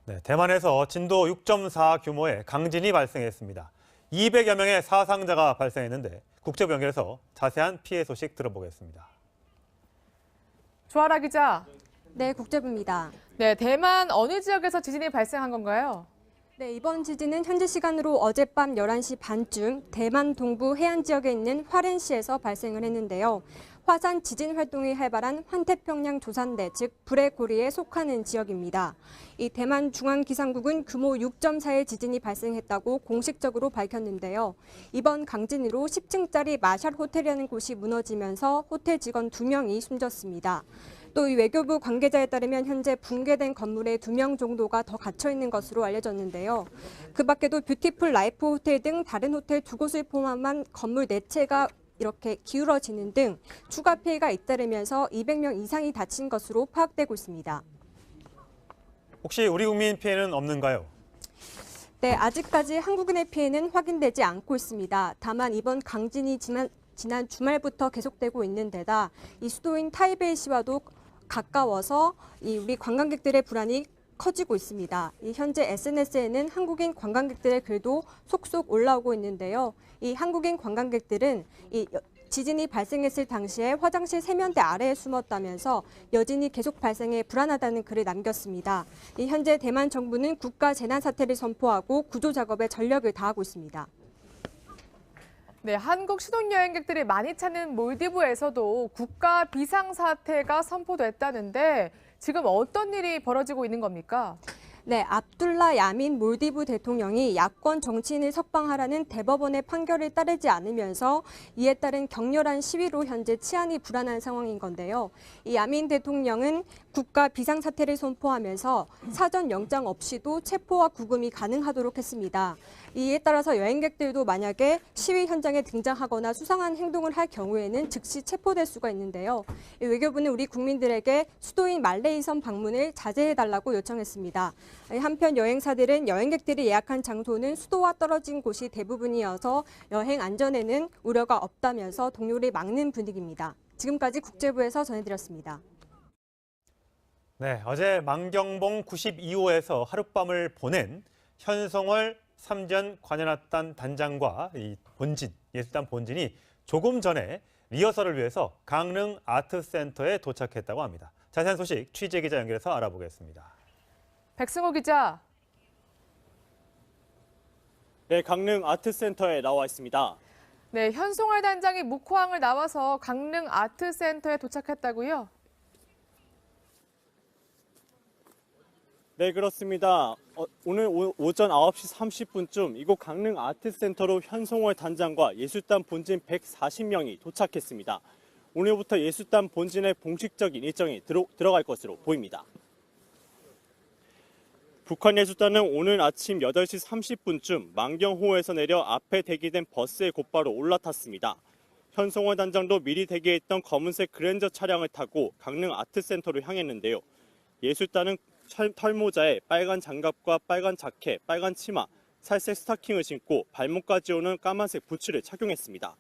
네, 대만에서 진도 6.4 규모의 강진이 발생했습니다. 200여 명의 사상자가 발생했는데 국제부 연결해서 자세한 피해 소식 들어보겠습니다. 조아라 기자. 네, 국제부입니다. 네, 대만 어느 지역에서 지진이 발생한 건가요? 네, 이번 지진은 현지 시간으로 어젯밤 11시 반쯤 대만 동부 해안 지역에 있는 화롄시에서 발생을 했는데요. 화산 지진 활동이 활발한 환태평양 조산대, 즉 불의 고리에 속하는 지역입니다. 이 대만 중앙기상국은 규모 6.4의 지진이 발생했다고 공식적으로 밝혔는데요. 이번 강진으로 10층짜리 마샬 호텔이라는 곳이 무너지면서 호텔 직원 2명이 숨졌습니다. 또 이 외교부 관계자에 따르면 현재 붕괴된 건물에 2명 정도가 더 갇혀 있는 것으로 알려졌는데요. 그 밖에도 뷰티풀 라이프 호텔 등 다른 호텔 2곳을 포함한 건물 4채가 이렇게 기울어지는 등 추가 피해가 잇따르면서 200명 이상이 다친 것으로 파악되고 있습니다. 혹시 우리 국민 피해는 없는가요? 네, 아직까지 한국인의 피해는 확인되지 않고 있습니다. 다만 이번 강진이 지난 주말부터 계속되고 있는 데다 이 수도인 타이베이시와도 가까워서 우리 관광객들의 불안이 커지고 있습니다. 현재 SNS에는 한국인 관광객들의 글도 속속 올라오고 있는데요. 이 한국인 관광객들은 지진이 발생했을 당시에 화장실 세면대 아래에 숨었다면서 여진이 계속 발생해 불안하다는 글을 남겼습니다. 현재 대만 정부는 국가 재난 사태를 선포하고 구조 작업에 전력을 다하고 있습니다. 네, 한국 신혼여행객들이 많이 찾는 몰디브에서도 국가 비상사태가 선포됐다는데 지금 어떤 일이 벌어지고 있는 겁니까? 네, 압둘라 야민 몰디브 대통령이 야권 정치인을 석방하라는 대법원의 판결을 따르지 않으면서 이에 따른 격렬한 시위로 현재 치안이 불안한 상황인 건데요. 이 야민 대통령은 국가 비상사태를 선포하면서 사전 영장 없이도 체포와 구금이 가능하도록 했습니다. 이에 따라서 여행객들도 만약에 시위 현장에 등장하거나 수상한 행동을 할 경우에는 즉시 체포될 수가 있는데요. 외교부는 우리 국민들에게 수도인 말레이섬 방문을 자제해달라고 요청했습니다. 한편 여행사들은 여행객들이 예약한 장소는 수도와 떨어진 곳이 대부분이어서 여행 안전에는 우려가 없다면서 동요를 막는 분위기입니다. 지금까지 국제부에서 전해드렸습니다. 네, 어제 만경봉 92호에서 하룻밤을 보낸 현송월 삼전 관현악단 단장과 이 예술단 본진이 조금 전에 리허설을 위해서 강릉 아트센터에 도착했다고 합니다. 자세한 소식 취재 기자 연결해서 알아보겠습니다. 백승호 기자. 네, 강릉 아트센터에 나와 있습니다. 네, 현송월 단장이 묵호항을 나와서 강릉 아트센터에 도착했다고요? 네, 그렇습니다. 오늘 오전 9시 30분쯤 이곳 강릉 아트센터로 현송월 단장과 예술단 본진 140명이 도착했습니다. 오늘부터 예술단 본진의 공식적인 일정이 들어갈 것으로 보입니다. 북한 예술단은 오늘 아침 8시 30분쯤 만경호에서 내려 앞에 대기된 버스에 곧바로 올라탔습니다. 현송월 단장도 미리 대기했던 검은색 그랜저 차량을 타고 강릉 아트센터로 향했는데요. 예술단은 털모자에 빨간 장갑과 빨간 자켓, 빨간 치마, 살색 스타킹을 신고 발목까지 오는 까만색 부츠를 착용했습니다.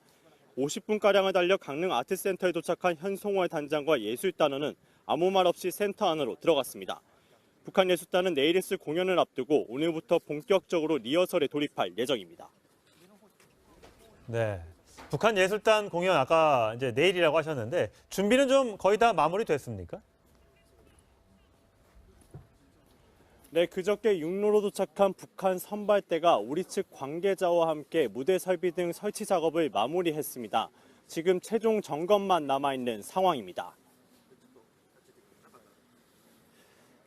50분가량을 달려 강릉 아트센터에 도착한 현송월 단장과 예술단원은 아무 말 없이 센터 안으로 들어갔습니다. 북한 예술단은 내일 있을 공연을 앞두고 오늘부터 본격적으로 리허설에 돌입할 예정입니다. 네, 북한 예술단 공연 아까 이제 내일이라고 하셨는데 준비는 좀 거의 다 마무리됐습니까? 네, 그저께 육로로 도착한 북한 선발대가 우리 측 관계자와 함께 무대 설비 등 설치 작업을 마무리했습니다. 지금 최종 점검만 남아있는 상황입니다.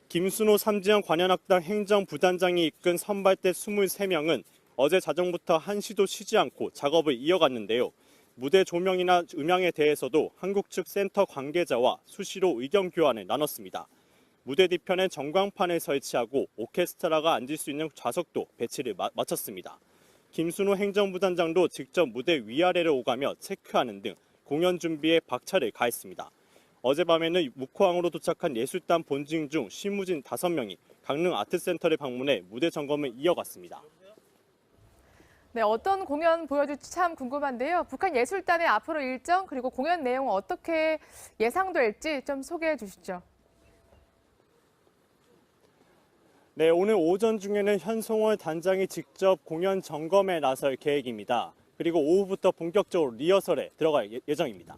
김순호 삼지연 관현악단 행정부단장이 이끈 선발대 23명은 어제 자정부터 한시도 쉬지 않고 작업을 이어갔는데요. 무대 조명이나 음향에 대해서도 한국 측 센터 관계자와 수시로 의견 교환을 나눴습니다. 무대 뒤편에 전광판을 설치하고 오케스트라가 앉을 수 있는 좌석도 배치를 마쳤습니다. 김순호 행정부단장도 직접 무대 위아래를 오가며 체크하는 등 공연 준비에 박차를 가했습니다. 어젯밤에는 묵호항으로 도착한 예술단 본진 중 실무진 5명이 강릉 아트센터를 방문해 무대 점검을 이어갔습니다. 네, 어떤 공연 보여줄지 참 궁금한데요. 북한 예술단의 앞으로 일정 그리고 공연 내용 어떻게 예상될지 좀 소개해 주시죠. 네, 오늘 오전 중에는 현송월 단장이 직접 공연 점검에 나설 계획입니다. 그리고 오후부터 본격적으로 리허설에 들어갈 예정입니다.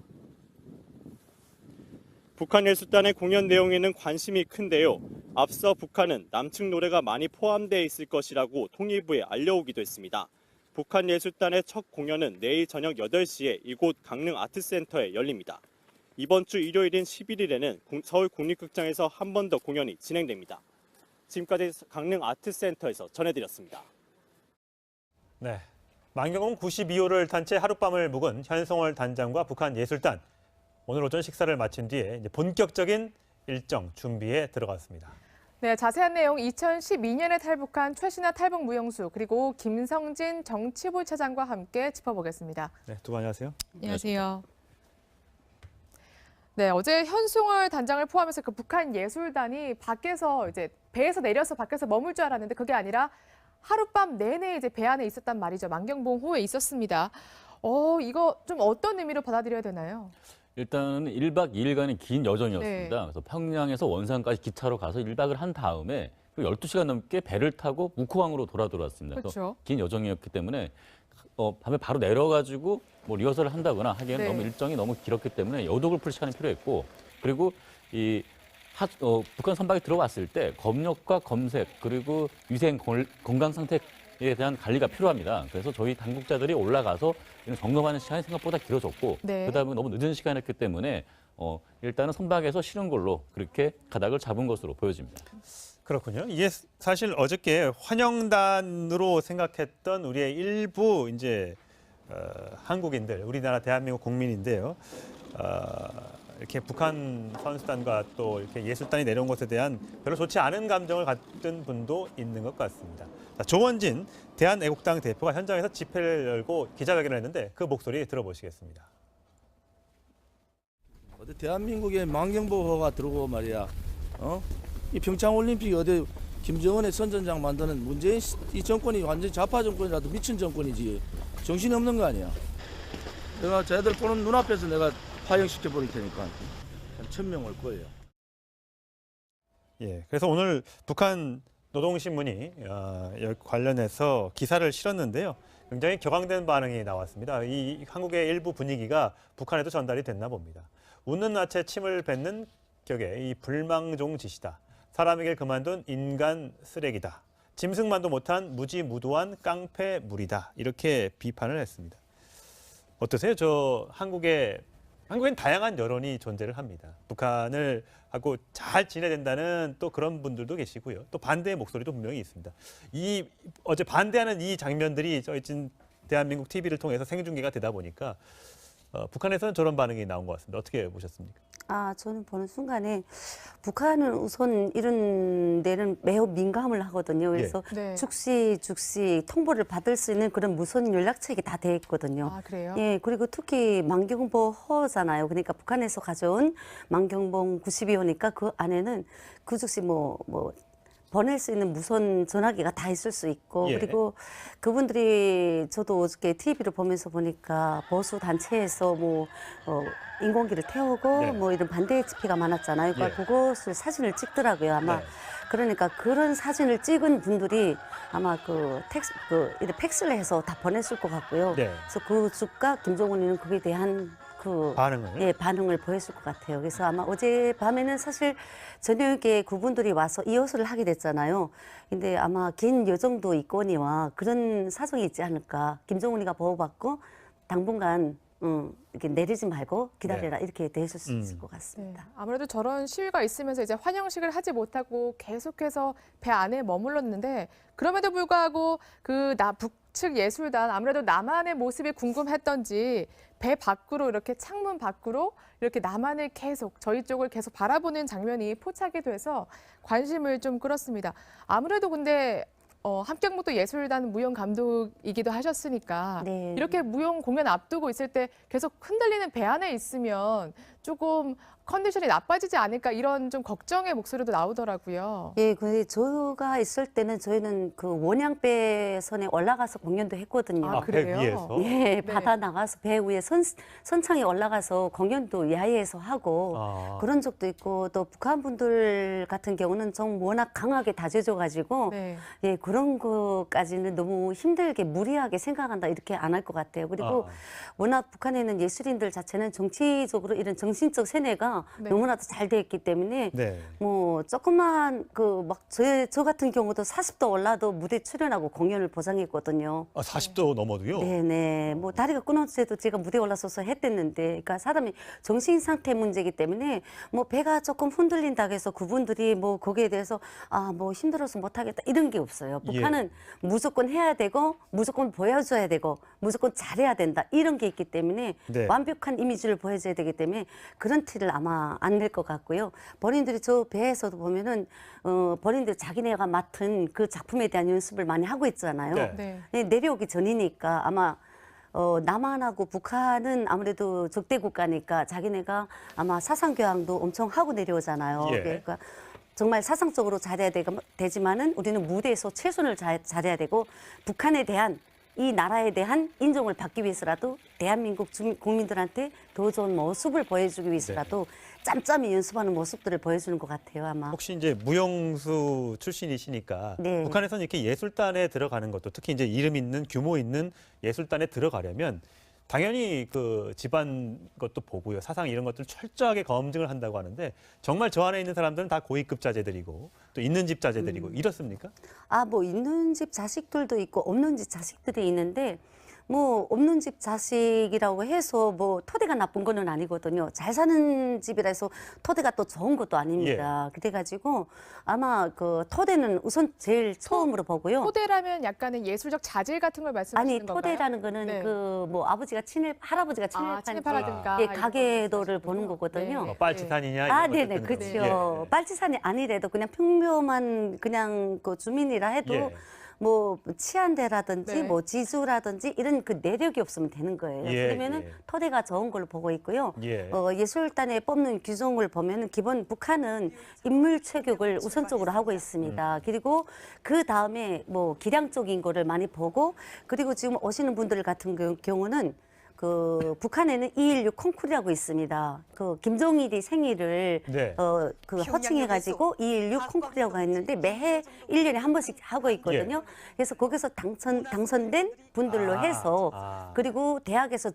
북한예술단의 공연 내용에는 관심이 큰데요. 앞서 북한은 남측 노래가 많이 포함되어 있을 것이라고 통일부에 알려오기도 했습니다. 북한예술단의 첫 공연은 내일 저녁 8시에 이곳 강릉 아트센터에 열립니다. 이번 주 일요일인 11일에는 서울 국립극장에서 한 번 더 공연이 진행됩니다. 지금까지 강릉 아트센터에서 전해드렸습니다. 네, 망경봉 92호를 탄 채 하룻밤을 묵은 현송월 단장과 북한 예술단. 오늘 오전 식사를 마친 뒤에 이제 본격적인 일정 준비에 들어갔습니다. 네, 자세한 내용 2012년에 탈북한 최신화 탈북 무용수 그리고 김성진 정치부 차장과 함께 짚어보겠습니다. 네, 두 분 안녕하세요. 안녕하세요. 네, 어제 현송월 단장을 포함해서 그 북한 예술단이 밖에서 이제 배에서 내려서 밖에서 머물 줄 알았는데 그게 아니라 하룻밤 내내 이제 배 안에 있었단 말이죠. 망경봉호에 있었습니다. 이거 좀 어떤 의미로 받아들여야 되나요? 일단은 1박 2일간의 긴 여정이었습니다. 네. 그래서 평양에서 원산까지 기차로 가서 1박을 한 다음에 12시간 넘게 배를 타고 묵호항으로 돌아왔습니다. 그렇죠. 긴 여정이었기 때문에 밤에 바로 내려가지고 뭐 리허설을 한다거나 하기에는 네. 너무 일정이 너무 길었기 때문에 여독을 풀 시간이 필요했고 그리고 북한 선박에 들어왔을 때 검역과 검색 그리고 위생 건강 상태에 대한 관리가 필요합니다. 그래서 저희 당국자들이 올라가서 이런 점검하는 시간이 생각보다 길어졌고 네. 그다음에 너무 늦은 시간이었기 때문에 일단은 선박에서 실은 걸로 그렇게 가닥을 잡은 것으로 보여집니다. 그렇군요. 이게 사실 어저께 환영단으로 생각했던 우리의 일부 이제 한국인들, 우리나라 대한민국 국민인데요. 이렇게 북한 선수단과 또 이렇게 예술단이 내려온 것에 대한 별로 좋지 않은 감정을 갖던 분도 있는 것 같습니다. 자, 조원진 대한애국당 대표가 현장에서 집회를 열고 기자회견을 했는데 그 목소리 들어보시겠습니다. 어디 대한민국에 망경보호가 들어오고 말이야. 이 평창올림픽이 어디 김정은의 선전장 만드는 문재인 이 정권이 완전히 좌파 정권이라도 미친 정권이지. 정신이 없는 거 아니야. 내가 쟤들 보는 눈앞에서 내가 파형시켜 버릴 테니까 한 1000명 올 거예요. 예, 그래서 오늘 북한 노동신문이 관련해서 기사를 실었는데요. 굉장히 격앙된 반응이 나왔습니다. 이 한국의 일부 분위기가 북한에도 전달이 됐나 봅니다. 웃는 낯에 침을 뱉는 격의 이 불망종 짓이다. 사람에게 그만둔 인간 쓰레기다. 짐승만도 못한 무지무도한 깡패물이다. 이렇게 비판을 했습니다. 어떠세요? 한국엔 다양한 여론이 존재를 합니다. 북한을 하고 잘 지내야 된다는 또 그런 분들도 계시고요. 또 반대의 목소리도 분명히 있습니다. 어제 반대하는 이 장면들이 저희 대한민국 TV를 통해서 생중계가 되다 보니까 북한에서는 저런 반응이 나온 것 같습니다. 어떻게 보셨습니까? 저는 보는 순간에 북한은 우선 이런 데는 매우 민감을 하거든요. 그래서 네. 즉시 통보를 받을 수 있는 그런 무선 연락책이 다 돼 있거든요. 아, 그래요? 예, 그리고 특히 망경보호잖아요. 그러니까 북한에서 가져온 망경봉 92호니까 그 안에는 그 즉시 보낼 수 있는 무선 전화기가 다 있을 수 있고 예. 그리고 그분들이 저도 어저께 TV를 보면서 보니까 보수 단체에서 인공기를 태우고 네. 이런 반대 집회가 많았잖아요. 그러니까 그것을 사진을 찍더라고요. 아마 네. 그러니까 그런 사진을 찍은 분들이 아마 이렇게 팩스를 해서 다 보냈을 것 같고요. 네. 그래서 그 즉각 김정은이는 그에 대한 반응을 보였을 것 같아요. 그래서 아마 어젯밤에는 사실 저녁에 그분들이 와서 이어서를 하게 됐잖아요. 근데 아마 긴 여정도 있거니와 그런 사정이 있지 않을까. 김정은이가 보호받고 당분간 이렇게 내리지 말고 기다려라 이렇게 됐을 수 있을 것 같습니다. 네, 아무래도 저런 시위가 있으면서 이제 환영식을 하지 못하고 계속해서 배 안에 머물렀는데 그럼에도 불구하고 북측 예술단 아무래도 남한의 모습이 궁금했던지 배 밖으로 이렇게 창문 밖으로 이렇게 남한을 계속 저희 쪽을 계속 바라보는 장면이 포착이 돼서 관심을 좀 끌었습니다. 아무래도 근데 함경북도 예술단 무용 감독이기도 하셨으니까 네. 이렇게 무용 공연 앞두고 있을 때 계속 흔들리는 배 안에 있으면 조금 컨디션이 나빠지지 않을까 이런 좀 걱정의 목소리도 나오더라고요. 예, 그 저가 있을 때는 저희는 그 원양배선에 올라가서 공연도 했거든요. 아, 배 그래요? 위에서? 예, 네. 바다 나가서 배 위에 선창에 올라가서 공연도 야외에서 하고 아. 그런 적도 있고 또 북한 분들 같은 경우는 좀 워낙 강하게 다져져가지고 네. 예, 그런 거까지는 너무 힘들게 무리하게 생각한다 이렇게 안 할 것 같아요. 그리고 워낙 북한에 있는 예술인들 자체는 정치적으로 이런 정신적 세뇌가 네. 너무나도 잘 돼 있기 때문에 네. 뭐 조금만 그 막 저 같은 경우도 40도 올라도 무대 출연하고 공연을 보장했거든요. 40도 넘어도요? 네네. 뭐 다리가 끊어져도 제가 무대 에 올라서서 했댔는데, 그러니까 사람이 정신 상태 문제이기 때문에 뭐 배가 조금 흔들린다고 해서 그분들이 뭐 거기에 대해서 아 뭐 힘들어서 못하겠다 이런 게 없어요. 북한은 무조건 해야 되고 무조건 보여줘야 되고 무조건 잘해야 된다 이런 게 있기 때문에 네. 완벽한 이미지를 보여줘야 되기 때문에 그런 티를 아마 안 낼 것 같고요. 본인들이 저 배에서도 보면은 본인들 자기네가 맡은 그 작품에 대한 연습을 많이 하고 있잖아요. 네. 네. 네, 내려오기 전이니까 아마 남한하고 북한은 아무래도 적대 국가니까 자기네가 아마 사상 교양도 엄청 하고 내려오잖아요. 예. 그러니까 정말 사상적으로 잘해야 되지만은 우리는 무대에서 최선을 잘해야 되고 북한에 대한 이 나라에 대한 인정을 받기 위해서라도 대한민국 국민들한테 더 좋은 모습을 보여주기 위해서라도 짬짬이 연습하는 모습들을 보여주는 것 같아요, 아마. 혹시 이제 무용수 출신이시니까 네. 북한에서는 이렇게 예술단에 들어가는 것도 특히 이제 이름 있는 규모 있는 예술단에 들어가려면 당연히 그 집안 것도 보고요. 사상 이런 것들 철저하게 검증을 한다고 하는데 정말 저 안에 있는 사람들은 다 고위급 자제들이고 또 있는 집 자제들이고 이렇습니까? 아, 뭐 있는 집 자식들도 있고 없는 집 자식들이 있는데 뭐 없는 집 자식이라고 해서 뭐 토대가 나쁜 거는 아니거든요. 잘 사는 집이라 해서 토대가 또 좋은 것도 아닙니다. 그래가지고 아마 그 토대는 우선 제일 처음으로 보고요. 토대라면 약간의 예술적 자질 같은 걸 말씀하시는 아니 건가요? 토대라는 거는 네. 그 뭐 아버지가 할아버지가 아, 친일파니까 친일파라든가 예, 이런 가계도를 거 보는 거거든요. 네. 빨치산이냐 아, 이런 네네, 것들 그렇죠. 듣는 거죠. 예. 빨치산이 아니래도 그냥 평범한 그냥 그 주민이라 해도 예. 뭐 치안대라든지 네. 뭐 지주라든지 이런 그 내력이 없으면 되는 거예요. 예, 그러면은 예. 토대가 좋은 걸로 보고 있고요. 예. 예술단에 뽑는 규정을 보면은 기본 북한은 인물 체육을 우선적으로 하고 있습니다. 그리고 그 다음에 뭐 기량적인 거를 많이 보고 그리고 지금 오시는 분들 같은 경우는 그 북한에는 2.16 콩쿠르라고 있습니다. 그 김정일이 생일을 네. 그 호칭해가지고 2.16 콩쿠르라고 했는데 매해 1년에 한 번씩 하고 있거든요. 그래서 거기서 당선된 분들로 해서 그리고 대학에서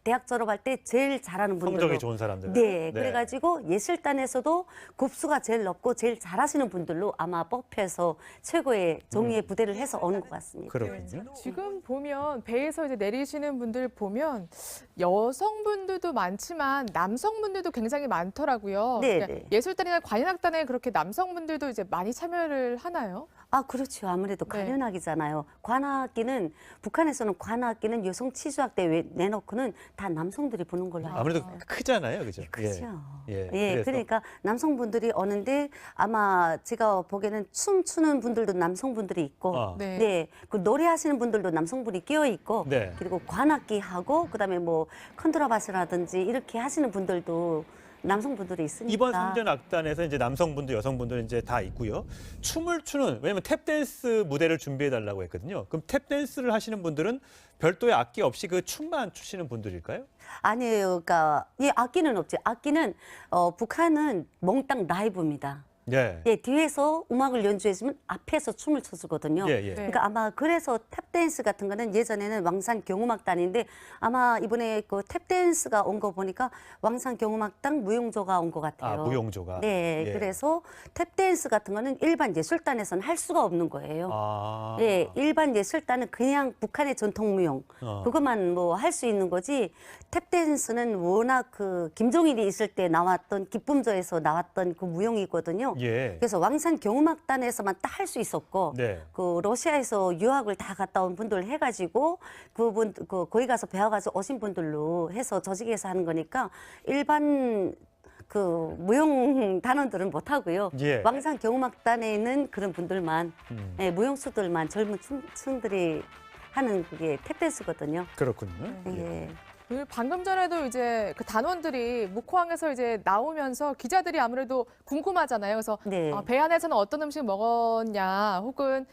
대학 졸업할 때 제일 잘하는 분들로 성적이 좋은 사람들. 네, 그래가지고 예술단에서도 급수가 제일 높고 제일 잘하시는 분들로 아마 뽑혀서 최고의 정의의 부대를 해서 오는 것 같습니다. 그렇군요. 지금 보면 배에서 이제 내리시는 분들 보면 여성분들도 많지만 남성분들도 굉장히 많더라고요. 네, 그러니까 네. 예술단이나 관현악단에 그렇게 남성분들도 이제 많이 참여를 하나요? 아, 그렇죠. 아무래도 네. 관현악이잖아요. 관악기는 북한에서는 관악기는 여성 치주학대 내놓고는 다 남성들이 보는 걸로 알고 아무래도 있어요. 크잖아요, 그죠? 그렇죠. 예. 예, 그러니까 남성분들이 오는데 아마 제가 보기에는 춤추는 분들도 남성분들이 있고, 네. 네, 그 노래하시는 분들도 남성분이 끼어 있고, 네. 그리고 관악기 하고 그다음에 뭐 컨트라바스라든지 이렇게 하시는 분들도 남성분들이 있으니까. 이번 삼전 악단에서 이제 남성분들, 여성분들 이제 다 있고요. 춤을 추는 왜냐면 탭댄스 무대를 준비해 달라고 했거든요. 그럼 탭댄스를 하시는 분들은 별도의 악기 없이 그 춤만 추시는 분들일까요? 아니에요. 그러니까 예, 악기는 없죠. 악기는 북한은 몽땅 라이브입니다. 네. 예, 뒤에서 음악을 연주해주면 앞에서 춤을 춰주거든요. 예, 예. 그러니까 아마 그래서 탭댄스 같은 거는 예전에는 왕산 경음악단인데 아마 이번에 그 탭댄스가 온 거 보니까 왕산 경음악단 무용조가 온 것 같아요. 아, 무용조가. 네, 예. 그래서 탭댄스 같은 거는 일반 예술단에서는 할 수가 없는 거예요. 아. 예, 일반 예술단은 그냥 북한의 전통 무용 그것만 뭐 할 수 있는 거지. 탭댄스는 워낙 그 김정일이 있을 때 나왔던 기쁨조에서 나왔던 그 무용이거든요. 예. 그래서 왕산 경음악단에서만 딱 할 수 있었고, 네. 그 러시아에서 유학을 다 갔다 온 분들 해가지고 그분 거기 가서 배워가지고 오신 분들로 해서 조직해서 하는 거니까 일반 그 무용 단원들은 못 하고요. 예. 왕산 경음악단에 있는 그런 분들만 예, 무용수들만 젊은 층들이 하는 그게 탭댄스거든요. 그렇군요. 예. 방금 전에도 이제 그 단원들이 묵호항에서 이제 나오면서 기자들이 아무래도 궁금하잖아요. 그래서 네. 배 안에서는 어떤 음식 먹었냐, 혹은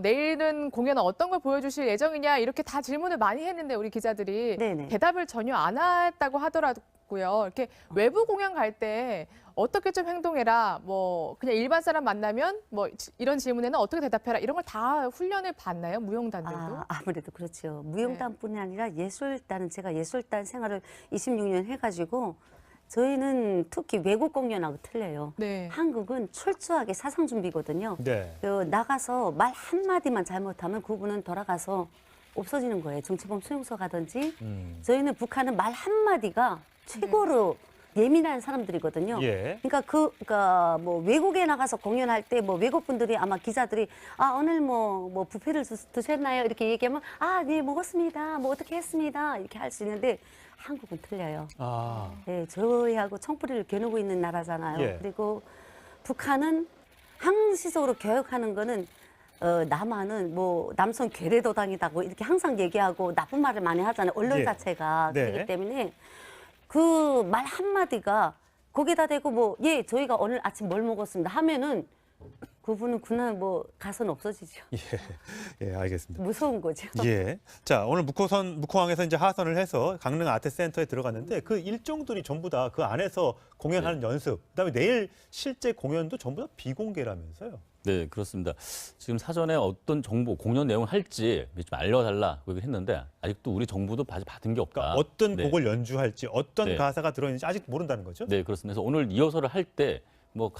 내일은 공연은 어떤 걸 보여주실 예정이냐, 이렇게 다 질문을 많이 했는데 우리 기자들이 네네. 대답을 전혀 안 했다고 하더라고요. 이렇게 외부 공연 갈 때 어떻게 좀 행동해라, 뭐 그냥 일반 사람 만나면 뭐 이런 질문에는 어떻게 대답해라, 이런 걸 다 훈련을 받나요, 무용단들도? 아무래도 그렇죠. 무용단뿐이 아니라 예술단은 제가 예술단 생활을 26년 해가지고 저희는 특히 외국 공연하고 틀려요. 네. 한국은 철저하게 사상 준비거든요. 네. 나가서 말 한마디만 잘못하면 그분은 돌아가서 없어지는 거예요. 정치범 수용소 가든지. 저희는 북한은 말 한마디가 최고로 예민한 사람들이거든요. 예. 그러니까 뭐 외국에 나가서 공연할 때 뭐 외국 분들이 아마 기자들이 오늘 뭐 뷔페를 드셨나요? 이렇게 얘기하면 네 먹었습니다. 뭐 어떻게 했습니다. 이렇게 할 수 있는데 한국은 틀려요. 네, 저희하고 청뿌리를 겨누고 있는 나라잖아요. 예. 그리고 북한은 항시적으로 교육하는 거는 남한은 뭐 남성 괴뢰도당이다고 이렇게 항상 얘기하고 나쁜 말을 많이 하잖아요. 언론 예. 자체가 네. 그렇기 때문에 그 말 한마디가 거기다 대고 저희가 오늘 아침 뭘 먹었습니다 하면은 그분은 그날 뭐 가서는 없어지죠. 예, 알겠습니다. 무서운 거죠. 예. 자, 오늘 묵호항에서 이제 하선을 해서 강릉 아트센터에 들어갔는데 그 일정들이 전부 다 그 안에서 공연하는 연습, 그다음에 내일 실제 공연도 전부 다 비공개라면서요. 네, 그렇습니다. 지금 사전에 어떤 정보, 공연 내용을 할지 좀 알려달라 그렇게 했는데 아직도 우리 정부도 아직 받은 게 없다. 그러니까 어떤 네. 곡을 연주할지, 어떤 네. 가사가 들어있는지 아직 모른다는 거죠? 네, 그렇습니다. 그래서 오늘 리허설을 할 때 뭐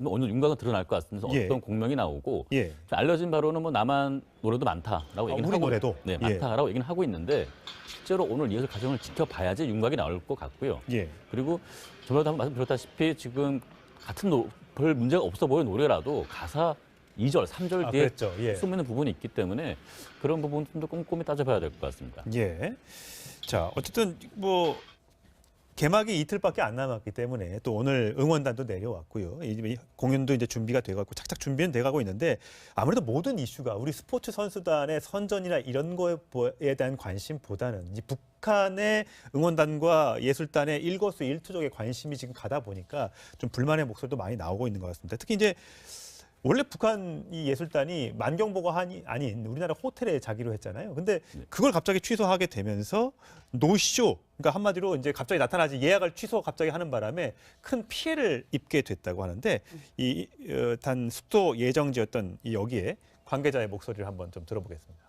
어느 윤곽은 드러날 것 같습니다. 예. 어떤 공명이 나오고 예. 좀 알려진 바로는 뭐 남한 노래도 많다라고 얘기는 우리 하고 노래도? 네, 예. 많다라고 얘기는 하고 있는데 실제로 오늘 리허설 과정을 지켜봐야지 윤곽이 나올 것 같고요. 예. 그리고 저번에도 한번 말씀드렸다시피 지금 같은 별 문제가 없어 보이는 노래라도 가사 2절, 3절 뒤에 그랬죠. 예. 숨어 있는 부분이 있기 때문에 그런 부분 좀 더 꼼꼼히 따져봐야 될 것 같습니다. 예. 자, 어쨌든 뭐 개막이 이틀밖에 안 남았기 때문에 또 오늘 응원단도 내려왔고요. 이 공연도 이제 준비가 돼가고 착착 준비는 돼가고 있는데 아무래도 모든 이슈가 우리 스포츠 선수단의 선전이나 이런 거에 대한 관심보다는 이 북한의 응원단과 예술단의 일거수일투족에 관심이 지금 가다 보니까 좀 불만의 목소리도 많이 나오고 있는 것 같습니다. 특히 이제 원래 북한 이 예술단이 만경보가 아닌 우리나라 호텔에 자기로 했잖아요. 근데 그걸 갑자기 취소하게 되면서 노쇼, 그러니까 한마디로 이제 갑자기 나타나지 예약을 갑자기 하는 바람에 큰 피해를 입게 됐다고 하는데 단 숙소 예정지였던 여기에 관계자의 목소리를 한번 좀 들어보겠습니다.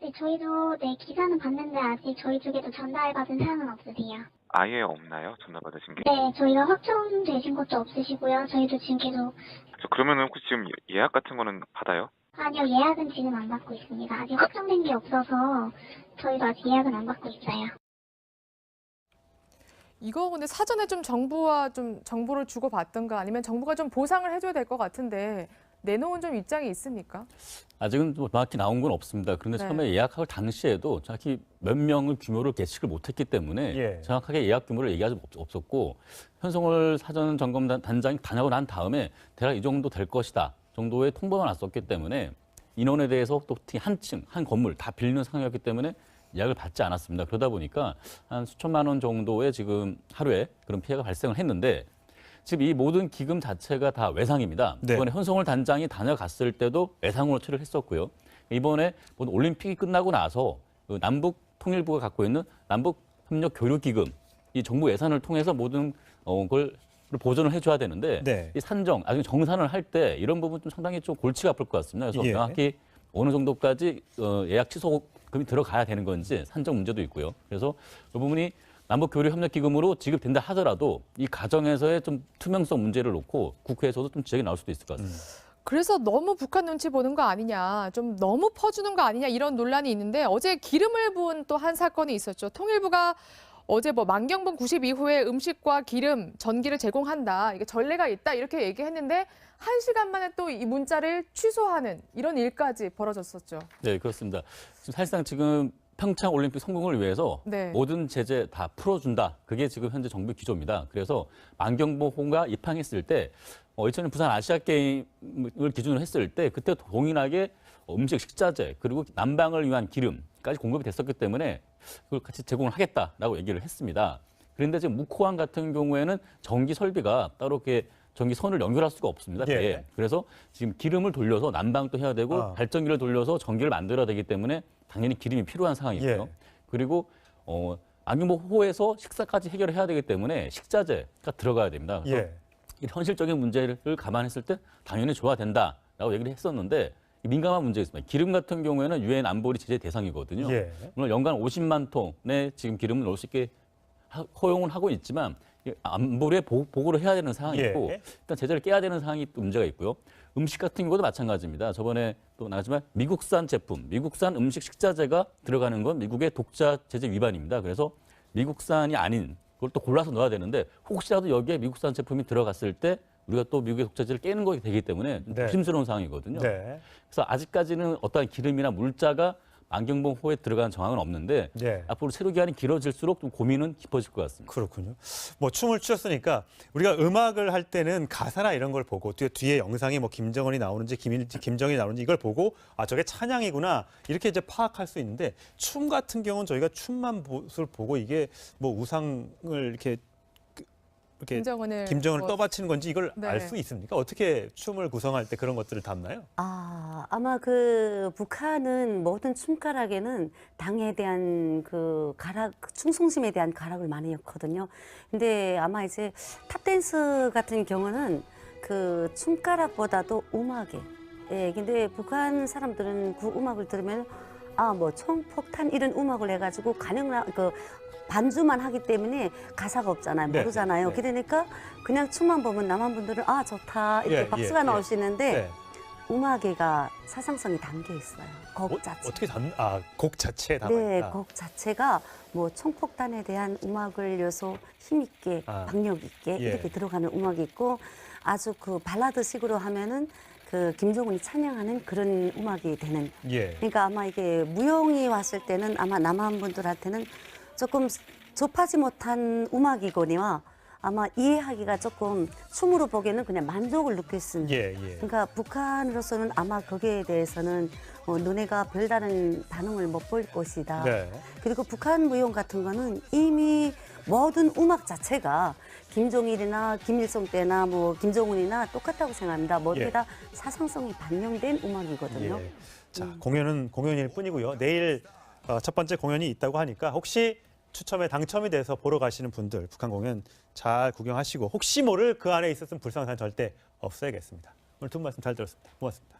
네, 저희도 기사는 봤는데 아직 저희 쪽에도 전달받은 사항은 없으세요. 아예 없나요? 전화 받으신 게? 네, 저희가 확정되신 것도 없으시고요. 저희도 지금 계속 그러면은 혹시 지금 예약 같은 거는 받아요? 아니요, 예약은 지금 안 받고 있습니다. 아직 확정된 게 없어서 저희도 아직 예약은 안 받고 있어요. 이거 근데 사전에 좀 정부와 좀 정보를 주고받던가 아니면 정부가 좀 보상을 해줘야 될 것 같은데 내놓은 좀 입장이 있습니까? 아직은 뭐 정확히 나온 건 없습니다. 그런데 네. 처음에 예약할 당시에도 정확히 몇 명을 규모를 예측을 못했기 때문에 예. 정확하게 예약 규모를 얘기하지 없었고 현송월 사전 점검 단장이 다녀고 난 다음에 대략 이 정도 될 것이다 정도의 통보만 왔었기 때문에 인원에 대해서 또 특히 한 층, 한 건물 다 빌리는 상황이었기 때문에 예약을 받지 않았습니다. 그러다 보니까 한 수천만 원 정도의 지금 하루에 그런 피해가 발생을 했는데 지금 이 모든 기금 자체가 다 외상입니다. 네. 이번에 현송월 단장이 다녀갔을 때도 외상으로 처리를 했었고요. 이번에 올림픽이 끝나고 나서 그 남북 통일부가 갖고 있는 남북 협력 교류 기금 이 정부 예산을 통해서 모든 걸 보전을 해줘야 되는데 네. 이 산정, 나중에 정산을 할 때 이런 부분 좀 상당히 좀 골치가 아플 것 같습니다. 그래서 예. 정확히 어느 정도까지 예약 취소금이 들어가야 되는 건지 산정 문제도 있고요. 그래서 이 부분이 남북교류협력기금으로 지급된다 하더라도 이 과정에서의 좀 투명성 문제를 놓고 국회에서도 좀 지적이 나올 수도 있을 것 같습니다. 그래서 너무 북한 눈치 보는 거 아니냐, 좀 너무 퍼주는 거 아니냐 이런 논란이 있는데 어제 기름을 부은 또 한 사건이 있었죠. 통일부가 어제 뭐 만경봉 90 이후에 음식과 기름, 전기를 제공한다. 이게 전례가 있다 이렇게 얘기했는데 1시간 만에 또 이 문자를 취소하는 이런 일까지 벌어졌었죠. 네, 그렇습니다. 사실상 지금 평창 올림픽 성공을 위해서 네. 모든 제재 다 풀어준다. 그게 지금 현재 정부 기조입니다. 그래서 만경봉호가 입항했을 때 2000년 부산 아시아게임을 기준으로 했을 때 그때 동일하게 음식, 식자재 그리고 난방을 위한 기름 까지 공급이 됐었기 때문에 그걸 같이 제공을 하겠다라고 얘기를 했습니다. 그런데 지금 묵호항 같은 경우에는 전기 설비가 따로 이렇게 전기선을 연결할 수가 없습니다. 배에. 그래서 지금 기름을 돌려서 난방도 해야 되고 발전기를 돌려서 전기를 만들어야 되기 때문에 당연히 기름이 필요한 상황이고요. 그리고 망경보호에서 식사까지 해결해야 되기 때문에 식자재가 들어가야 됩니다. 그래서 이 현실적인 문제를 감안했을 때 당연히 줘야 된다라고 얘기를 했었는데 민감한 문제가 있습니다. 기름 같은 경우에는 유엔 안보리 제재 대상이거든요. 물론 연간 50만 톤의 지금 기름을 넣을 수 있게 허용을 하고 있지만 안보리에 보고를 해야 되는 상황이 있고 일단 제재를 깨야 되는 상황이 또 문제가 있고요. 음식 같은 경우도 마찬가지입니다. 저번에 또 나왔지만 미국산 제품, 미국산 음식 식자재가 들어가는 건 미국의 독자 제재 위반입니다. 그래서 미국산이 아닌 그걸 또 골라서 넣어야 되는데 혹시라도 여기에 미국산 제품이 들어갔을 때 우리가 또 미국의 독자제를 깨는 것이 되기 때문에 조심스러운 상황이거든요. 그래서 아직까지는 어떠한 기름이나 물자가 망경봉호에 들어간 정황은 없는데 앞으로 체류 기간이 길어질수록 좀 고민은 깊어질 것 같습니다. 그렇군요. 뭐 춤을 추셨으니까 우리가 음악을 할 때는 가사나 이런 걸 보고 뒤에 영상이 뭐 김정은이 나오는지 김정일이 나오는지 이걸 보고 아 저게 찬양이구나 이렇게 이제 파악할 수 있는데 춤 같은 경우는 저희가 춤만 보고 이게 뭐 우상을 이렇게 김정은을 떠받치는 건지 이걸 알 수 있습니까? 어떻게 춤을 구성할 때 그런 것들을 담나요? 아마 북한은 모든 춤가락에는 당에 대한 충성심에 대한 가락을 많이 넣거든요. 근데 아마 이제 탑댄스 같은 경우는 그 춤가락보다도 음악에. 근데 북한 사람들은 그 음악을 들으면 뭐 총폭탄 이런 음악을 해가지고 반주만 하기 때문에 가사가 없잖아요. 모르잖아요. 그러니까 그냥 춤만 보면 남한 분들은 좋다 이렇게 박수가 나오시는데 음악에가 사상성이 담겨 있어요. 곡 자체. 어떻게 곡 자체에 담아 있다. 곡 자체가 뭐 총폭탄에 대한 음악을 요소 힘 있게 박력 있게 이렇게 들어가는 음악이 있고 아주 그 발라드식으로 하면은 그 김정은이 찬양하는 그런 음악이 되는. 그러니까 아마 이게 무용이 왔을 때는 아마 남한 분들한테는 조금 접하지 못한 음악이거니와 아마 이해하기가 조금 춤으로 보기에는 그냥 만족을 느낄 수 있는. 그러니까 북한으로서는 아마 거기에 대해서는 너네가 별다른 반응을 못 볼 것이다. 그리고 북한 무용 같은 거는 이미 모든 음악 자체가 김정일이나 김일성 때나 뭐 김정은이나 똑같다고 생각합니다. 모두 다 사상성이 반영된 음악이거든요. 자, 공연은 공연일 뿐이고요. 내일 첫 번째 공연이 있다고 하니까 혹시 추첨에 당첨이 돼서 보러 가시는 분들 북한 공연 잘 구경하시고 혹시 모를 그 안에 있었으면 불상사는 절대 없어야겠습니다. 오늘 두 분 말씀 잘 들었습니다. 고맙습니다.